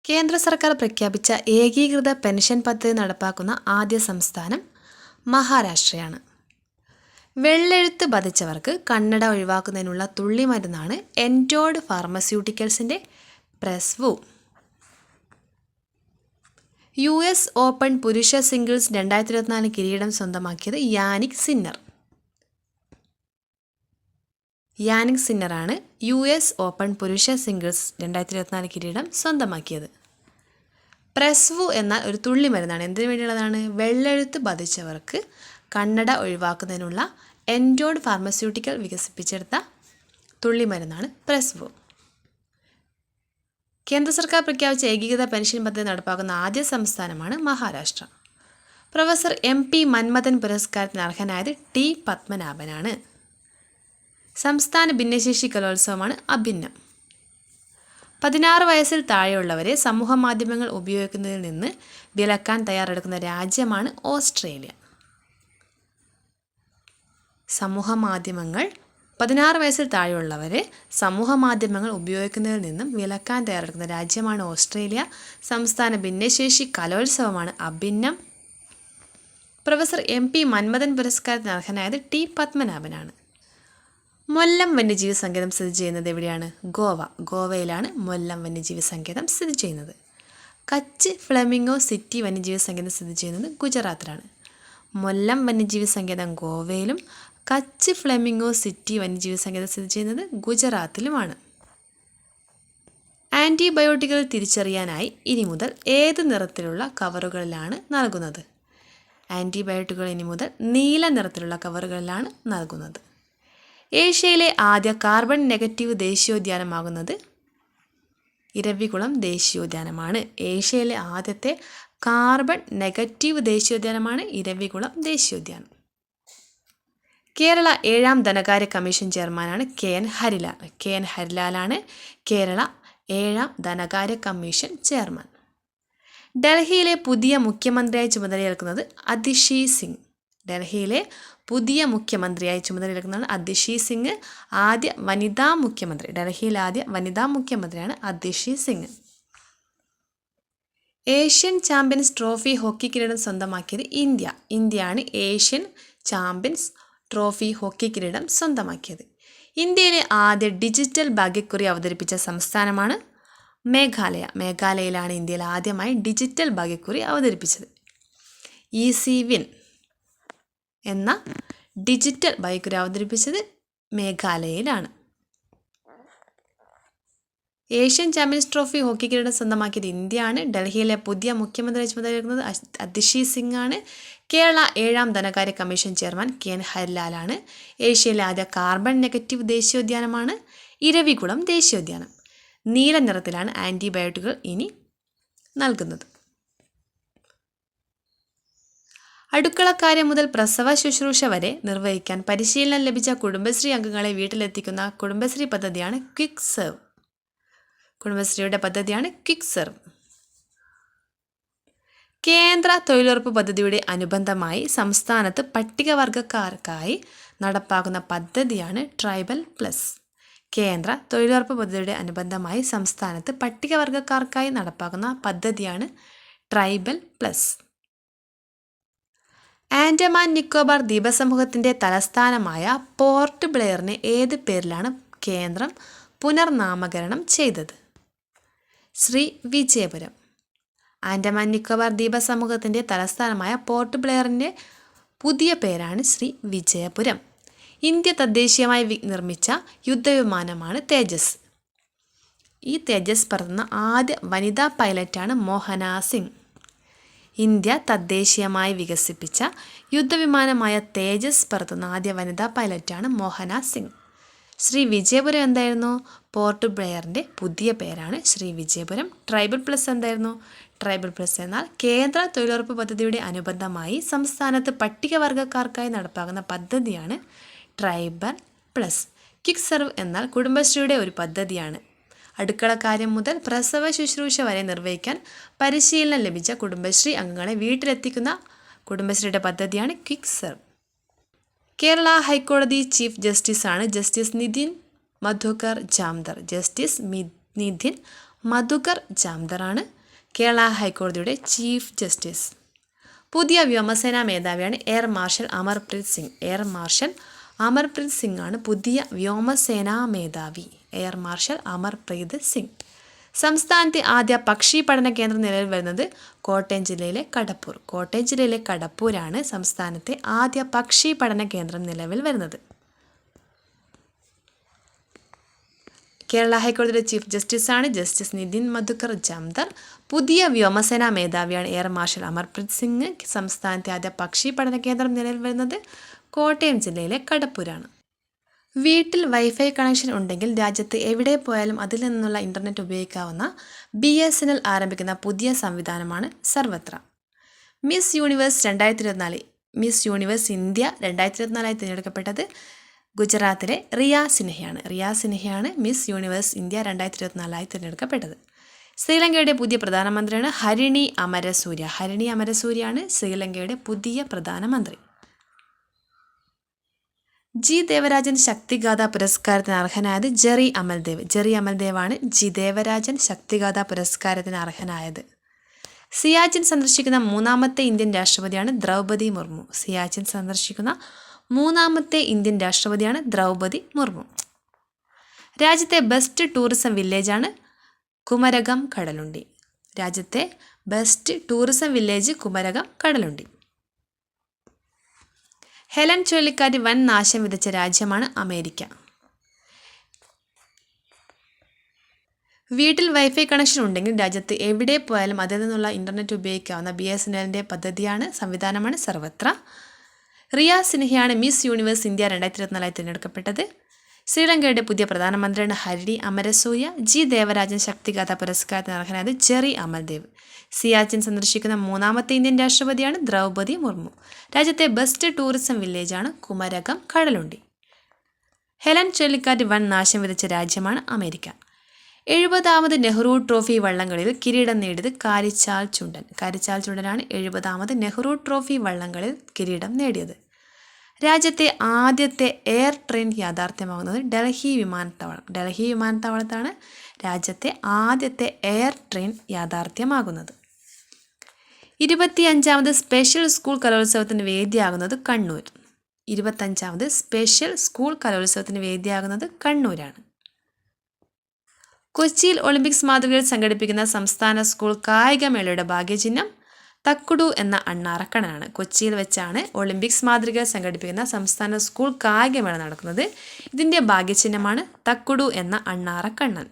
കേന്ദ്ര സർക്കാർ പ്രഖ്യാപിച്ച ഏകീകൃത പെൻഷൻ പദ്ധതി നടപ്പാക്കുന്ന ആദ്യ സംസ്ഥാനം മഹാരാഷ്ട്രയാണ്. വെള്ളെഴുത്ത് ബാധിച്ചവർക്ക് കണ്ണട ഒഴിവാക്കുന്നതിനുള്ള തുള്ളിമരുന്നാണ് എൻഡോർഡ് ഫാർമസ്യൂട്ടിക്കൽസിൻ്റെ പ്രെസ്വു. US ഓപ്പൺ പുരുഷ സിംഗിൾസ് 2024 കിരീടം സ്വന്തമാക്കിയത് യാനിക് സിന്നറാണ് US ഓപ്പൺ പുരുഷ സിംഗിൾസ് 2024 കിരീടം സ്വന്തമാക്കിയത്. പ്രെസ്വു എന്നാൽ ഒരു തുള്ളിമരുന്നാണ്. എന്തിനു വേണ്ടിയുള്ളതാണ്? വെള്ളെഴുത്ത് ബാധിച്ചവർക്ക് കണ്ണട ഒഴിവാക്കുന്നതിനുള്ള എൻഡോർഡ് ഫാർമസ്യൂട്ടിക്കൽ വികസിപ്പിച്ചെടുത്ത തുള്ളിമരുന്നാണ് പ്രെസ്വു. കേന്ദ്ര സർക്കാർ പ്രഖ്യാപിച്ച ഏകീകൃത പെൻഷൻ പദ്ധതി നടപ്പാക്കുന്ന ആദ്യ സംസ്ഥാനമാണ് മഹാരാഷ്ട്ര. പ്രൊഫസർ MP മന്മഥൻ പുരസ്കാരത്തിന് അർഹനായത് T പത്മനാഭനാണ്. സംസ്ഥാന ഭിന്നശേഷി കലോത്സവമാണ് അഭിന്നം. 16 വയസ്സിൽ താഴെയുള്ളവരെ സമൂഹമാധ്യമങ്ങൾ ഉപയോഗിക്കുന്നതിൽ നിന്ന് വിലക്കാൻ തയ്യാറെടുക്കുന്ന രാജ്യമാണ് ഓസ്ട്രേലിയ. 16 വയസ്സിൽ താഴെയുള്ളവരെ സമൂഹമാധ്യമങ്ങൾ ഉപയോഗിക്കുന്നതിൽ നിന്നും വിലക്കാൻ തയ്യാറെടുക്കുന്ന രാജ്യമാണ് ഓസ്ട്രേലിയ. സംസ്ഥാന ഭിന്നശേഷി കലോത്സവമാണ് അഭിന്നം. പ്രൊഫസർ MP മന്മഥൻ പുരസ്കാരത്തിന് അർഹനായത് T പത്മനാഭനാണ്. മൊല്ലം വന്യജീവി സങ്കേതം സ്ഥിതി ചെയ്യുന്നത് എവിടെയാണ്? ഗോവയിലാണ് മൊല്ലം വന്യജീവി സങ്കേതം സ്ഥിതി ചെയ്യുന്നത്. കച്ച് ഫ്ലെമിംഗോ സിറ്റി വന്യജീവി സങ്കേതം സ്ഥിതി ചെയ്യുന്നത് ഗുജറാത്തിലാണ്. മൊല്ലം വന്യജീവി സങ്കേതം ഗോവയിലും കച്ച് ഫ്ലെമിംഗോ സിറ്റി വന്യജീവി സങ്കേതം സ്ഥിതി ചെയ്യുന്നത് ഗുജറാത്തിലുമാണ്. ആൻറ്റിബയോട്ടിക്കുകൾ തിരിച്ചറിയാനായി ഇനി മുതൽ ഏത് നിറത്തിലുള്ള കവറുകളിലാണ് നൽകുന്നത്? ആൻറ്റിബയോട്ടിക്കുകൾ ഇനി മുതൽ നീല നിറത്തിലുള്ള കവറുകളിലാണ് നൽകുന്നത്. ഏഷ്യയിലെ ആദ്യ കാർബൺ നെഗറ്റീവ് ദേശീയോദ്യാനമാകുന്നത് ഇരവികുളം ദേശീയോദ്യാനമാണ്. ഏഷ്യയിലെ ആദ്യത്തെ കാർബൺ നെഗറ്റീവ് ദേശീയോദ്യാനമാണ് ഇരവികുളം ദേശീയോദ്യാനം. കേരള 7ാം ധനകാര്യ കമ്മീഷൻ ചെയർമാനാണ് KN ഹരിലാലാണ് കേരള 7ാം ധനകാര്യ കമ്മീഷൻ ചെയർമാൻ. ഡൽഹിയിലെ പുതിയ മുഖ്യമന്ത്രിയായി ചുമതലയേൽക്കുന്നത് അതിഷി സിംഗ്. ഡൽഹിയിലെ പുതിയ മുഖ്യമന്ത്രിയായി ചുമതലയേൽക്കുന്നതാണ് അതിഷി സിംഗ്. ആദ്യ വനിതാ മുഖ്യമന്ത്രി. ഡൽഹിയിലെ ആദ്യ വനിതാ മുഖ്യമന്ത്രിയാണ് Atishi Singh. Asian champions trophy hockey കിരീടം സ്വന്തമാക്കിയത് ഇന്ത്യയാണ് ഏഷ്യൻ ചാമ്പ്യൻസ് ട്രോഫി ഹോക്കി കിരീടം സ്വന്തമാക്കിയത്. ഇന്ത്യയിലെ ആദ്യ ഡിജിറ്റൽ ഭാഗ്യക്കുറി അവതരിപ്പിച്ച സംസ്ഥാനമാണ് മേഘാലയയിലാണ് ഇന്ത്യയിൽ ആദ്യമായി ഡിജിറ്റൽ ഭാഗ്യക്കുറി അവതരിപ്പിച്ചത്. EasyWin എന്ന ഡിജിറ്റൽ ഭാഗ്യക്കുറി അവതരിപ്പിച്ചത് മേഘാലയയിലാണ്. ഏഷ്യൻ ചാമ്പ്യൻസ് ട്രോഫി ഹോക്കി കിരീടം സ്വന്തമാക്കിയത് ഇന്ത്യയാണ്. ഡൽഹിയിലെ പുതിയ മുഖ്യമന്ത്രി ചുമതലയേൽക്കുന്നത് അതിഷി സിംഗ് ആണ്. കേരള 7ാം ധനകാര്യ കമ്മീഷൻ ചെയർമാൻ KN ഹരിലാലാണ്. ഏഷ്യയിലെ ആദ്യ കാർബൺ നെഗറ്റീവ് ദേശീയോദ്യാനമാണ് ഇരവികുളം ദേശീയോദ്യാനം. നീല നിറത്തിലാണ് ആൻറ്റിബയോട്ടിക്കുകൾ ഇനി നൽകുന്നത്. അടുക്കളക്കാര്യം മുതൽ പ്രസവ ശുശ്രൂഷ വരെ നിർവഹിക്കാൻ പരിശീലനം ലഭിച്ച കുടുംബശ്രീ അംഗങ്ങളെ വീട്ടിലെത്തിക്കുന്ന കുടുംബശ്രീ പദ്ധതിയാണ് ക്വിക്ക് സെർവ്. കുടുംബശ്രീയുടെ പദ്ധതിയാണ് ക്വിക്ക് സെർവ്. കേന്ദ്ര തൊഴിലുറപ്പ് പദ്ധതിയുടെ അനുബന്ധമായി സംസ്ഥാനത്ത് പട്ടികവർഗക്കാർക്കായി നടപ്പാക്കുന്ന പദ്ധതിയാണ് ട്രൈബൽ പ്ലസ്. കേന്ദ്ര തൊഴിലുറപ്പ് പദ്ധതിയുടെ അനുബന്ധമായി സംസ്ഥാനത്ത് പട്ടികവർഗക്കാർക്കായി നടപ്പാക്കുന്ന പദ്ധതിയാണ് ട്രൈബൽ പ്ലസ്. ആൻഡമാൻ നിക്കോബാർ ദ്വീപസമൂഹത്തിൻ്റെ തലസ്ഥാനമായ പോർട്ട് ബ്ലെയറിനെ ഏത് പേരിലാണ് കേന്ദ്രം പുനർനാമകരണം ചെയ്തത്? ശ്രീ വിജയപുരം. ആൻഡമാൻ നിക്കോബാർ ദ്വീപസമൂഹത്തിൻ്റെ തലസ്ഥാനമായ പോർട്ട് ബ്ലെയറിൻ്റെ പുതിയ പേരാണ് ശ്രീ വിജയപുരം. ഇന്ത്യ തദ്ദേശീയമായി നിർമ്മിച്ച യുദ്ധവിമാനമാണ് തേജസ്. ഈ തേജസ് പറത്തുന്ന ആദ്യ വനിതാ പൈലറ്റാണ് മോഹന സിംഗ്. ഇന്ത്യ തദ്ദേശീയമായി വികസിപ്പിച്ച യുദ്ധവിമാനമായ തേജസ് പറത്തുന്ന ആദ്യ വനിതാ പൈലറ്റാണ് മോഹന സിംഗ്. ശ്രീ വിജയപുരം എന്തായിരുന്നു? പോർട്ട് ബ്ലെയറിൻ്റെ പുതിയ പേരാണ് ശ്രീ വിജയപുരം. ട്രൈബൽ പ്ലസ് എന്തായിരുന്നു? ട്രൈബൽ പ്ലസ് എന്നാൽ കേന്ദ്ര തൊഴിലുറപ്പ് പദ്ധതിയുടെ അനുബന്ധമായി സംസ്ഥാനത്ത് പട്ടികവർഗക്കാർക്കായി നടപ്പാക്കുന്ന പദ്ധതിയാണ് ട്രൈബൽ പ്ലസ്. ക്വിക്ക് സെർവ് എന്നാൽ കുടുംബശ്രീയുടെ ഒരു പദ്ധതിയാണ്. അടുക്കളക്കാര്യം മുതൽ പ്രസവ ശുശ്രൂഷ വരെ നിർവഹിക്കാൻ പരിശീലനം ലഭിച്ച കുടുംബശ്രീ അംഗങ്ങളെ വീട്ടിലെത്തിക്കുന്ന കുടുംബശ്രീയുടെ പദ്ധതിയാണ് ക്വിക്ക് സെർവ്. കേരള ഹൈക്കോടതി ചീഫ് ജസ്റ്റിസാണ് ജസ്റ്റിസ് നിതിൻ മധുകർ ജാംദർ. ജസ്റ്റിസ് നിതിൻ മധുകർ ജാംദറാണ് കേരള ഹൈക്കോടതിയുടെ ചീഫ് ജസ്റ്റിസ്. പുതിയ വ്യോമസേനാ മേധാവിയാണ് air marshal Amarpreet Singh. Air marshal Amarpreet Singh ആണ് പുതിയ വ്യോമസേനാ മേധാവി. Air marshal Amarpreet Singh. സംസ്ഥാനത്തെ ആദ്യ പക്ഷി പഠന കേന്ദ്രം നിലവിൽ വരുന്നത് കോട്ടയം ജില്ലയിലെ കടപ്പൂർ. കോട്ടയം ജില്ലയിലെ കടപ്പൂരാണ് സംസ്ഥാനത്തെ ആദ്യ പക്ഷി പഠന കേന്ദ്രം നിലവിൽ വരുന്നത്. കേരള ഹൈക്കോടതിയുടെ ചീഫ് ജസ്റ്റിസാണ് ജസ്റ്റിസ് നിതിൻ മധുകർ ജാംദർ. പുതിയ വ്യോമസേനാ മേധാവിയാണ് എയർ മാർഷൽ അമർപ്രീത് സിംഗ്. സംസ്ഥാനത്തെ ആദ്യ പക്ഷി പഠന കേന്ദ്രം നിലവിൽ വരുന്നത് കോട്ടയം ജില്ലയിലെ കടപ്പൂരാണ്. വീട്ടിൽ വൈഫൈ കണക്ഷൻ ഉണ്ടെങ്കിൽ രാജ്യത്ത് എവിടെ പോയാലും അതിൽ നിന്നുള്ള ഇൻ്റർനെറ്റ് ഉപയോഗിക്കാവുന്ന BSNL ആരംഭിക്കുന്ന പുതിയ സംവിധാനമാണ് Sarvatra. Miss universe 2024 miss universe India 2024 തിരഞ്ഞെടുക്കപ്പെട്ടത് ഗുജറാത്തിലെ റിയ സിൻഹയാണ്. റിയ സിൻഹയാണ് മിസ് യൂണിവേഴ്സ് ഇന്ത്യ 2024 തിരഞ്ഞെടുക്കപ്പെട്ടത്. ശ്രീലങ്കയുടെ പുതിയ പ്രധാനമന്ത്രിയാണ് ഹരിണി അമരസൂര്യ. ഹരിണി അമരസൂര്യയാണ് ശ്രീലങ്കയുടെ പുതിയ പ്രധാനമന്ത്രി. ജി ദേവരാജൻ ശക്തിഗാഥ പുരസ്കാരത്തിന് അർഹനായത് ജെറി അമൽദേവ്. ജെറി അമൽദേവാണ് ജി ദേവരാജൻ ശക്തിഗാഥ പുരസ്കാരത്തിന് അർഹനായത്. സിയാച്ചിൻ സന്ദർശിക്കുന്ന മൂന്നാമത്തെ ഇന്ത്യൻ രാഷ്ട്രപതിയാണ് ദ്രൗപദി മുർമു. സിയാച്ചിൻ സന്ദർശിക്കുന്ന മൂന്നാമത്തെ ഇന്ത്യൻ രാഷ്ട്രപതിയാണ് ദ്രൗപദി മുർമു. രാജ്യത്തെ ബെസ്റ്റ് ടൂറിസം വില്ലേജാണ് കുമരകം കടലുണ്ടി. രാജ്യത്തെ best tourism village Kumarakom Kadalundi. Helene ചുഴലിക്കാറ്റ് വൻ നാശം വിതച്ച രാജ്യമാണ് അമേരിക്ക. വീട്ടിൽ വൈഫൈ കണക്ഷൻ ഉണ്ടെങ്കിൽ രാജ്യത്ത് എവിടെ പോയാലും അതിൽ നിന്നുള്ള ഇൻ്റർനെറ്റ് ഉപയോഗിക്കാവുന്ന BSNLൻ്റെ പദ്ധതിയാണ് സംവിധാനമാണ് സർവത്ര. റിയ സിൻഹയാണ് മിസ് യൂണിവേഴ്സ് ഇന്ത്യ 2024 തിരഞ്ഞെടുക്കപ്പെട്ടത്. ശ്രീലങ്കയുടെ പുതിയ പ്രധാനമന്ത്രിയാണ് ഹരിണി അമരസൂര്യ. ജി ദേവരാജൻ ശക്തിഗാഥ പുരസ്കാരത്തിന് അർഹനായത് ജെറി അമൽദേവ്. സിയാച്ചിൻ സന്ദർശിക്കുന്ന മൂന്നാമത്തെ ഇന്ത്യൻ രാഷ്ട്രപതിയാണ് ദ്രൗപദി മുർമു. രാജ്യത്തെ ബെസ്റ്റ് ടൂറിസം വില്ലേജാണ് കുമരകം കടലുണ്ടി. ഹെലൻ ചുഴലിക്കാറ്റ് വൻ നാശം വിതച്ച രാജ്യമാണ് അമേരിക്ക. 70ാമത് നെഹ്റു ട്രോഫി വള്ളംകളിയിൽ കിരീടം നേടിയത് കാരിച്ചാൽ ചുണ്ടൻ. കാരിച്ചാൽ ചുണ്ടനാണ് 70ാമത് നെഹ്റു ട്രോഫി വള്ളംകളിയിൽ കിരീടം നേടിയത്. രാജ്യത്തെ ആദ്യത്തെ എയർ ട്രെയിൻ യാഥാർത്ഥ്യമാകുന്നത് ഡൽഹി വിമാനത്താവളം. ഡൽഹി വിമാനത്താവളത്താണ് രാജ്യത്തെ ആദ്യത്തെ എയർ ട്രെയിൻ യാഥാർത്ഥ്യമാകുന്നത്. 25ാമത് സ്പെഷ്യൽ സ്കൂൾ കലോത്സവത്തിന് വേദിയാകുന്നത് കണ്ണൂർ. 25ാമത് സ്പെഷ്യൽ സ്കൂൾ കലോത്സവത്തിന് വേദിയാകുന്നത് കണ്ണൂരാണ്. കൊച്ചിയിൽ ഒളിമ്പിക്സ് മാതൃകയിൽ സംഘടിപ്പിക്കുന്ന സംസ്ഥാന സ്കൂൾ കായികമേളയുടെ ഭാഗ്യചിഹ്നം തക്കുടു എന്ന അണ്ണാറക്കണ്ണനാണ്. കൊച്ചിയിൽ വെച്ചാണ് ഒളിമ്പിക്സ് മാതൃകയിൽ സംഘടിപ്പിക്കുന്ന സംസ്ഥാന സ്കൂൾ കായികമേള നടക്കുന്നത്. ഇതിൻ്റെ ഭാഗ്യചിഹ്നമാണ് തക്കുടു എന്ന അണ്ണാറക്കണ്ണൻ.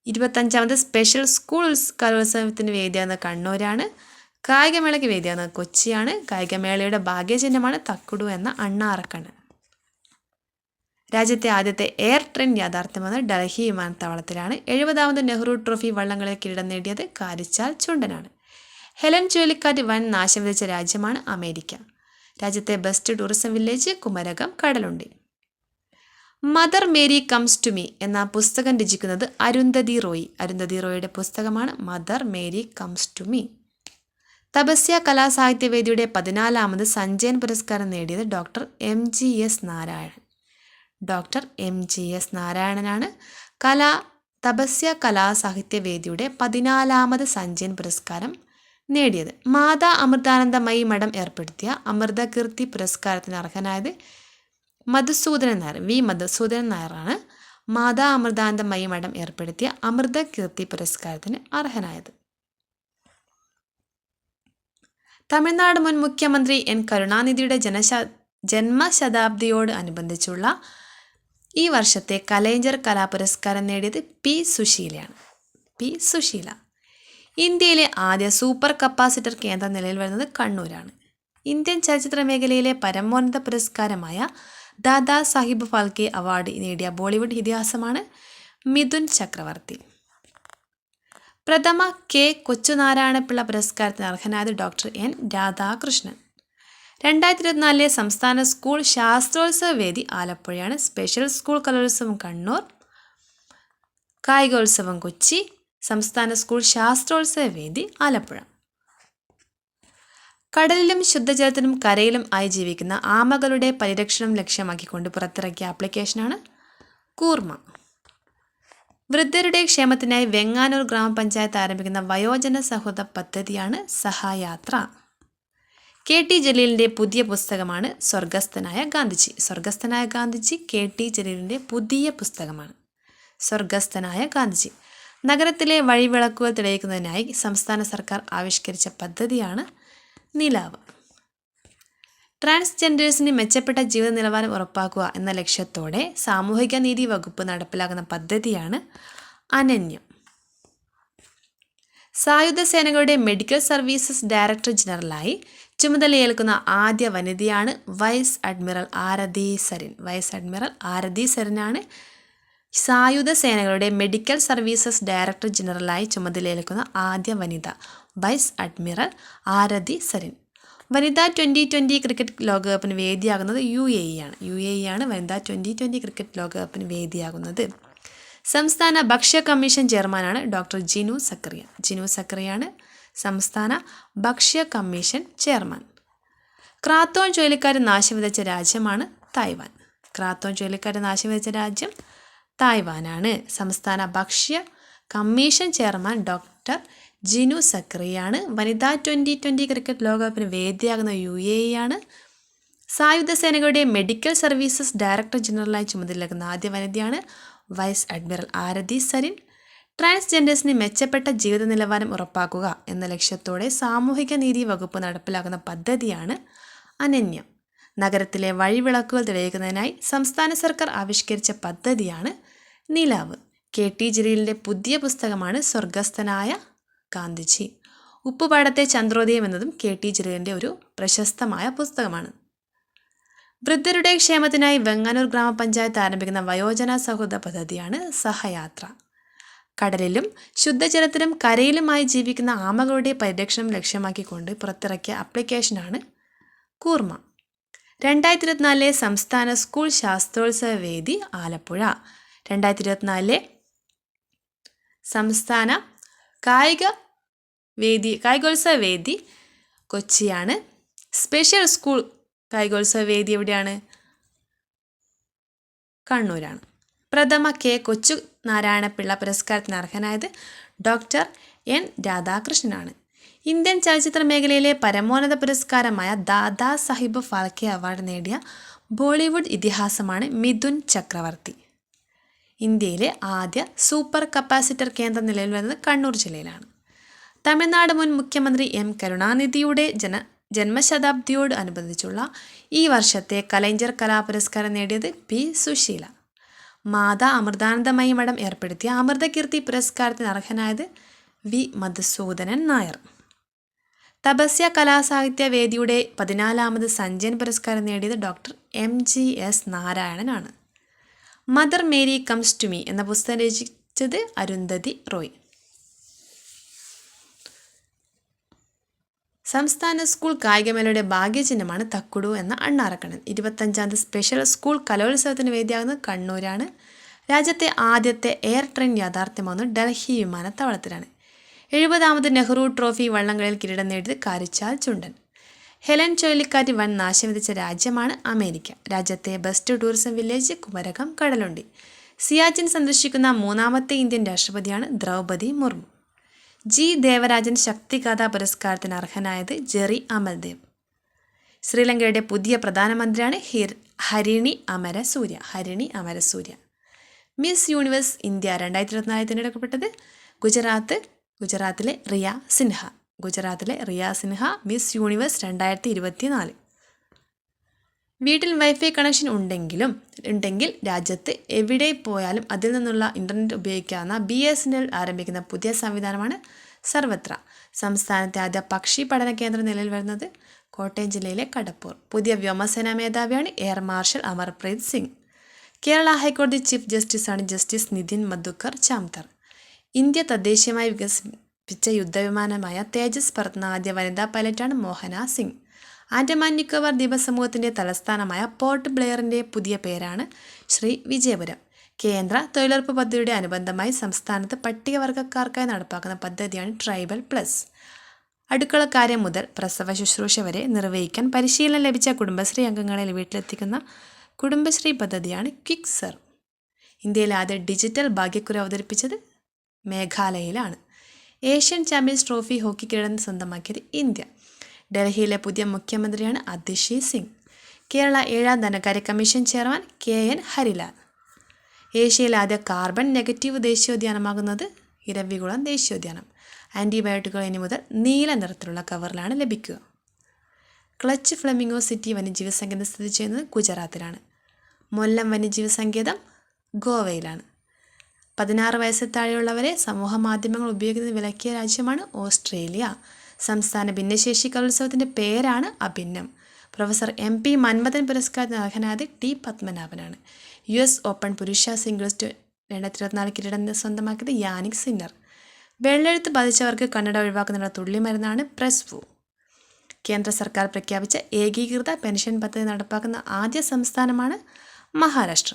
25ാമത് സ്പെഷ്യൽ സ്കൂൾ കലോത്സവത്തിന് വേദിയാകുന്ന കണ്ണൂരാണ്. കായികമേളയ്ക്ക് വേദിയാകുന്നത് കൊച്ചിയാണ്. കായികമേളയുടെ ഭാഗ്യചിഹ്നമാണ് തക്കുടു എന്ന അണ്ണാറക്കണ്ണൻ. രാജ്യത്തെ ആദ്യത്തെ എയർ ട്രെയിൻ യാഥാർത്ഥ്യമാകുന്നത് ഡൽഹി വിമാനത്താവളത്തിലാണ്. 70ാമത് നെഹ്റു ട്രോഫി വള്ളംകളിയിൽ കിരീടം നേടിയത് കാരിച്ചാൽ ചുണ്ടനാണ്. ഹെലൻ ചുഴലിക്കാറ്റ് വൻ നാശം വിതച്ച രാജ്യമാണ് അമേരിക്ക. രാജ്യത്തെ best tourism village Kumarakom Kadalundi. Mother Mary comes to me എന്ന പുസ്തകം രചിക്കുന്നത് അരുന്ധതി റോയ്. അരുന്ധതി റോയിയുടെ പുസ്തകമാണ് mother Mary comes to me. Tapasya കലാസാഹിത്യവേദിയുടെ 14ാമത് സഞ്ജയൻ പുരസ്കാരം നേടിയത് doctor MGS Narayanan. Doctor MGS നാരായണനാണ് തപസ്യ കലാസാഹിത്യവേദിയുടെ 14ാമത് സഞ്ജയൻ പുരസ്കാരം നേടിയത്. മാതാ അമൃതാനന്ദമയി മഠം ഏർപ്പെടുത്തിയ അമൃതകീർത്തി പുരസ്കാരത്തിന് അർഹനായത് മധുസൂദനൻ നായർ. മധുസൂദനൻ നായരാണ് മാതാ അമൃതാനന്ദമയി മഠം ഏർപ്പെടുത്തിയ അമൃതകീർത്തി പുരസ്കാരത്തിന് അർഹനായത്. തമിഴ്നാട് മുൻ മുഖ്യമന്ത്രി N കരുണാനിധിയുടെ ജന്മശതാബ്ദിയോട് അനുബന്ധിച്ചുള്ള ഈ വർഷത്തെ കലൈഞ്ജർ കലാപുരസ്കാരം നേടിയത് P സുശീലയാണ്. P സുശീല. ഇന്ത്യയിലെ ആദ്യ സൂപ്പർ കപ്പാസിറ്റർ കേന്ദ്രം നിലയിൽ വരുന്നത് കണ്ണൂരാണ്. ഇന്ത്യൻ ചലച്ചിത്ര മേഖലയിലെ പരമോന്നത പുരസ്കാരമായ ദാദാ സാഹിബ് ഫാൽക്കെ അവാർഡ് നേടിയ ബോളിവുഡ് ഇതിഹാസമാണ് മിഥുൻ ചക്രവർത്തി. പ്രഥമ K കൊച്ചുനാരായണപിള്ള പുരസ്കാരത്തിന് അർഹനായത് ഡോക്ടർ N രാധാകൃഷ്ണൻ. 2024 സംസ്ഥാന സ്കൂൾ ശാസ്ത്രോത്സവ വേദി ആലപ്പുഴയാണ്. സ്പെഷ്യൽ സ്കൂൾ കലോത്സവം കണ്ണൂർ, കായികോത്സവം കൊച്ചി, സംസ്ഥാന സ്കൂൾ ശാസ്ത്രോത്സവ വേദി ആലപ്പുഴ. കടലിലും ശുദ്ധജലത്തിലും കരയിലും ആയി ജീവിക്കുന്ന ആമകളുടെ പരിരക്ഷണം ലക്ഷ്യമാക്കിക്കൊണ്ട് പുറത്തിറക്കിയ ആപ്ലിക്കേഷനാണ് കൂർമ്മ. വൃദ്ധരുടെ ക്ഷേമത്തിനായി വെങ്ങാനൂർ ഗ്രാമപഞ്ചായത്ത് ആരംഭിക്കുന്ന വയോജന സൗഹൃദ പദ്ധതിയാണ് സഹയാത്ര. കെ ടി ജലീലിൻ്റെ പുതിയ പുസ്തകമാണ് സ്വർഗസ്ഥനായ ഗാന്ധിജി. സ്വർഗസ്ഥനായ ഗാന്ധിജി കെ ടി ജലീലിൻ്റെ പുതിയ പുസ്തകമാണ്. സ്വർഗസ്ഥനായ ഗാന്ധിജി. നഗരത്തിലെ വഴിവിളക്കുകൾ തെളിയിക്കുന്നതിനായി സംസ്ഥാന സർക്കാർ ആവിഷ്കരിച്ച പദ്ധതിയാണ് നിലാവ്. ട്രാൻസ്ജെൻഡേഴ്സിന് മെച്ചപ്പെട്ട ജീവിത നിലവാരം ഉറപ്പാക്കുക എന്ന ലക്ഷ്യത്തോടെ സാമൂഹിക നീതി വകുപ്പ് നടപ്പിലാക്കുന്ന പദ്ധതിയാണ് അനന്യം. സായുധ സേനകളുടെ മെഡിക്കൽ സർവീസസ് ഡയറക്ടർ ജനറലായി ചുമതലയേൽക്കുന്ന ആദ്യ വനിതയാണ് വൈസ് അഡ്മിറൽ ആരതി സരിൻ. വൈസ് അഡ്മിറൽ ആരതി സരിനാണ് സായുധ സേനകളുടെ മെഡിക്കൽ സർവീസസ് ഡയറക്ടർ ജനറലായി ചുമതലയേൽക്കുന്ന ആദ്യ വനിത. വൈസ് അഡ്മിറൽ ആരതി സരിൻ. വനിതാ 2020 ക്രിക്കറ്റ് ലോകകപ്പിന് വേദിയാകുന്നത് UAE ആണ് വനിതാ 2020 ക്രിക്കറ്റ് ലോകകപ്പിന് വേദിയാകുന്നത്. സംസ്ഥാന ഭക്ഷ്യ കമ്മീഷൻ ചെയർമാനാണ് ഡോക്ടർ ജിനു സക്കറിയ. ജിനു സക്കറിയാണ് സംസ്ഥാന ഭക്ഷ്യ കമ്മീഷൻ ചെയർമാൻ. ക്രാത്തോൺ ചുഴലിക്കാറ്റ് നാശം വിതച്ച രാജ്യമാണ് തായ്വാൻ. ക്രാത്തോൺ ചുഴലിക്കാറ്റ് നാശം വിതച്ച രാജ്യം തായ്വാനാണ്. സംസ്ഥാന ഭക്ഷ്യ കമ്മീഷൻ ചെയർമാൻ ഡോക്ടർ ജിനു സക്കറിയാണ്. വനിതാ 2020 ക്രിക്കറ്റ് ലോകകപ്പിന് വേദിയാകുന്ന UAE ആണ്. സായുധ സേനകളുടെ മെഡിക്കൽ സർവീസസ് ഡയറക്ടർ ജനറലായി ചുമതലയേൽക്കുന്ന ആദ്യ വനിതയാണ് വൈസ് അഡ്മിറൽ ആരതി സരിൻ. ട്രാൻസ്ജെൻഡേഴ്സിന് മെച്ചപ്പെട്ട ജീവിത നിലവാരം ഉറപ്പാക്കുക എന്ന ലക്ഷ്യത്തോടെ സാമൂഹിക നീതി വകുപ്പ് നടപ്പിലാക്കുന്ന പദ്ധതിയാണ് അനന്യം. നഗരത്തിലെ വഴിവിളക്കുകൾ തെളിയിക്കുന്നതിനായി സംസ്ഥാന സർക്കാർ ആവിഷ്കരിച്ച പദ്ധതിയാണ് നിലാവ്. കെ ടി ജലീലിൻ്റെ പുതിയ പുസ്തകമാണ് സ്വർഗസ്ഥനായ ഗാന്ധിജി. ഉപ്പുപാടത്തെ ചന്ദ്രോദയം എന്നതും കെ ടി ജലീലിൻ്റെ ഒരു പ്രശസ്തമായ പുസ്തകമാണ്. വൃദ്ധരുടെ ക്ഷേമത്തിനായി വെങ്ങാനൂർ ഗ്രാമപഞ്ചായത്ത് ആരംഭിക്കുന്ന വയോജന സൗഹൃദ പദ്ധതിയാണ് സഹയാത്ര. കടലിലും ശുദ്ധജലത്തിലും കരയിലുമായി ജീവിക്കുന്ന ആമകളുടെ പരിരക്ഷണം ലക്ഷ്യമാക്കിക്കൊണ്ട് പുറത്തിറക്കിയ ആപ്ലിക്കേഷനാണ് കൂർമ്മ. 2024 സംസ്ഥാന സ്കൂൾ ശാസ്ത്രോത്സവ വേദി ആലപ്പുഴ. 2024 സംസ്ഥാന കായികോത്സവ വേദി കൊച്ചിയാണ്. സ്പെഷ്യൽ സ്കൂൾ കായികോത്സവ വേദി എവിടെയാണ്? കണ്ണൂരാണ്. പ്രഥമ കെ കൊച്ചു നാരായണപിള്ള പുരസ്കാരത്തിന് അർഹനായത് ഡോക്ടർ N രാധാകൃഷ്ണനാണ്. ഇന്ത്യൻ ചലച്ചിത്ര മേഖലയിലെ പരമോന്നത പുരസ്കാരമായ ദാദാ സാഹിബ് ഫാൽക്കെ അവാർഡ് നേടിയ ബോളിവുഡ് ഇതിഹാസമാണ് മിഥുൻ ചക്രവർത്തി. ഇന്ത്യയിലെ ആദ്യ സൂപ്പർ കപ്പാസിറ്റർ കേന്ദ്രം നിലവിൽ വരുന്നത് കണ്ണൂർ ജില്ലയിലാണ്. തമിഴ്നാട് മുൻ മുഖ്യമന്ത്രി M കരുണാനിധിയുടെ ജന്മശതാബ്ദിയോട് അനുബന്ധിച്ചുള്ള ഈ വർഷത്തെ കലൈഞ്ജർ കലാപുരസ്കാരം നേടിയത് P സുശീല. മാതാ അമൃതാനന്ദമയി മഠം ഏർപ്പെടുത്തിയ അമൃതകീർത്തി പുരസ്കാരത്തിന് അർഹനായത് V മധുസൂദനൻ നായർ. തപസ്യ കലാസാഹിത്യ വേദിയുടെ 14ാമത് സഞ്ജയൻ പുരസ്കാരം നേടിയത് ഡോക്ടർ MGS നാരായണനാണ്. Mother Mary comes to me എന്ന പുസ്തകം രചിച്ചത് അരുന്ധതി റോയ്. സംസ്ഥാന സ്കൂൾ കായികമേളയുടെ ഭാഗ്യചിഹ്നമാണ് തക്കുടു എന്ന അണ്ണാറക്കണ്ണൻ. 25ാമത് സ്പെഷ്യൽ സ്കൂൾ കലോത്സവത്തിന് വേദിയാകുന്നത് കണ്ണൂരാണ്. രാജ്യത്തെ ആദ്യത്തെ എയർ ട്രെയിൻ യാഥാർത്ഥ്യമാകുന്നത് ഡൽഹി വിമാനത്താവളത്തിലാണ്. 70ാമത് നെഹ്റു ട്രോഫി വള്ളംകളിയിൽ കിരീടം നേടിയത് കാരിച്ചാൽ ചുണ്ടൻ. ഹെലൻ ചുഴലിക്കാറ്റ് വൻ നാശം വിതച്ച രാജ്യമാണ് അമേരിക്ക. രാജ്യത്തെ best tourism village Kumarakom Kadalundi. Siachen സന്ദർശിക്കുന്ന 3ാമത്തെ ഇന്ത്യൻ രാഷ്ട്രപതിയാണ് ദ്രൗപദി മുർമു. G ദേവരാജൻ ശക്തിഗാഥ പുരസ്കാരത്തിന് അർഹനായത് ജെറി അമൽദേവ്. ശ്രീലങ്കയുടെ പുതിയ പ്രധാനമന്ത്രിയാണ് Harini Amarasuriya. Miss universe India 2024 തിരഞ്ഞെടുക്കപ്പെട്ടത് ഗുജറാത്തിലെ റിയ സിൻഹ മിസ് യൂണിവേഴ്സ് 2024. വീട്ടിൽ വൈഫൈ കണക്ഷൻ ഉണ്ടെങ്കിൽ രാജ്യത്ത് എവിടെ പോയാലും അതിൽ നിന്നുള്ള ഇൻ്റർനെറ്റ് ഉപയോഗിക്കാവുന്ന BSNL ആരംഭിക്കുന്ന പുതിയ സംവിധാനമാണ് സർവത്ര. സംസ്ഥാനത്തെ ആദ്യ പക്ഷി പഠന കേന്ദ്രം നിലവിൽ വരുന്നത് കോട്ടയം ജില്ലയിലെ കടപ്പൂർ. പുതിയ വ്യോമസേനാ മേധാവിയാണ് എയർ മാർഷൽ അമർപ്രീത് സിംഗ്. കേരള ഹൈക്കോടതി ചീഫ് ജസ്റ്റിസാണ് ജസ്റ്റിസ് നിതിൻ മധുക്കർ ചാംതർ. ഇന്ത്യ തദ്ദേശീയമായി വികസിപ്പിച്ച യുദ്ധവിമാനമായ തേജസ് പറത്തുന്ന ആദ്യ വനിതാ പൈലറ്റാണ് മോഹന സിംഗ്. ആൻഡമാൻ നിക്കോബാർ ദ്വീപസമൂഹത്തിൻ്റെ തലസ്ഥാനമായ പോർട്ട് ബ്ലെയറിൻ്റെ പുതിയ പേരാണ് ശ്രീ വിജയപുരം. കേന്ദ്ര തൊഴിലുറപ്പ് പദ്ധതിയുടെ അനുബന്ധമായി സംസ്ഥാനത്ത് പട്ടികവർഗക്കാർക്കായി നടപ്പാക്കുന്ന പദ്ധതിയാണ് ട്രൈബൽ പ്ലസ്. അടുക്കളക്കാര്യം മുതൽ പ്രസവ ശുശ്രൂഷ വരെ നിർവഹിക്കാൻ പരിശീലനം ലഭിച്ച കുടുംബശ്രീ അംഗങ്ങളെ വീട്ടിലെത്തിക്കുന്ന കുടുംബശ്രീ പദ്ധതിയാണ് ക്വിക്ക് സെർവ്. ഇന്ത്യയിലെ ആദ്യ ഡിജിറ്റൽ ഭാഗ്യക്കുറി അവതരിപ്പിച്ചത് മേഘാലയയിലാണ്. ഏഷ്യൻ ചാമ്പ്യൻസ് ട്രോഫി ഹോക്കി കിരീടം സ്വന്തമാക്കിയത് ഇന്ത്യ. ഡൽഹിയിലെ പുതിയ മുഖ്യമന്ത്രിയാണ് അതിഷി സിംഗ്. കേരള 7ാം ധനകാര്യ കമ്മീഷൻ ചെയർമാൻ KN ഹരിലാൽ. ഏഷ്യയിലെ ആദ്യ കാർബൺ നെഗറ്റീവ് ദേശീയോദ്യാനമാകുന്നത് ഇരവികുളം ദേശീയോദ്യാനം. ആൻറ്റിബയോട്ടിക്കുകൾ ഇനി മുതൽ നീല നിറത്തിലുള്ള കവറിലാണ് ലഭിക്കുക. ക്ലച്ച് ഫ്ലെമിംഗോ സിറ്റി വന്യജീവി സങ്കേതം സ്ഥിതി ചെയ്യുന്നത് ഗുജറാത്തിലാണ്. മൊല്ലം വന്യജീവി സങ്കേതം ഗോവയിലാണ്. 16 വയസ്സിൽ താഴെയുള്ളവരെ സമൂഹ മാധ്യമങ്ങൾ ഉപയോഗിക്കുന്നത് വിലക്കിയ രാജ്യമാണ് ഓസ്ട്രേലിയ. സംസ്ഥാന ഭിന്നശേഷി കലോത്സവത്തിൻ്റെ പേരാണ് അഭിന്നം. പ്രൊഫസർ MP മന്മഥൻ പുരസ്കാരത്തിന് അർഹനായത് T പത്മനാഭനാണ്. US ഓപ്പൺ പുരുഷ സിംഗിൾസ് 2024 കിരീടം സ്വന്തമാക്കിയത് യാനിക് സിന്നർ. വെള്ളെഴുത്ത് ബാധിച്ചവർക്ക് കണ്ണട ഒഴിവാക്കുന്നതിനുള്ള തുള്ളിമരുന്നാണ് പ്രസ്വു. കേന്ദ്ര സർക്കാർ പ്രഖ്യാപിച്ച ഏകീകൃത പെൻഷൻ പദ്ധതി നടപ്പാക്കുന്ന ആദ്യ സംസ്ഥാനമാണ് മഹാരാഷ്ട്ര.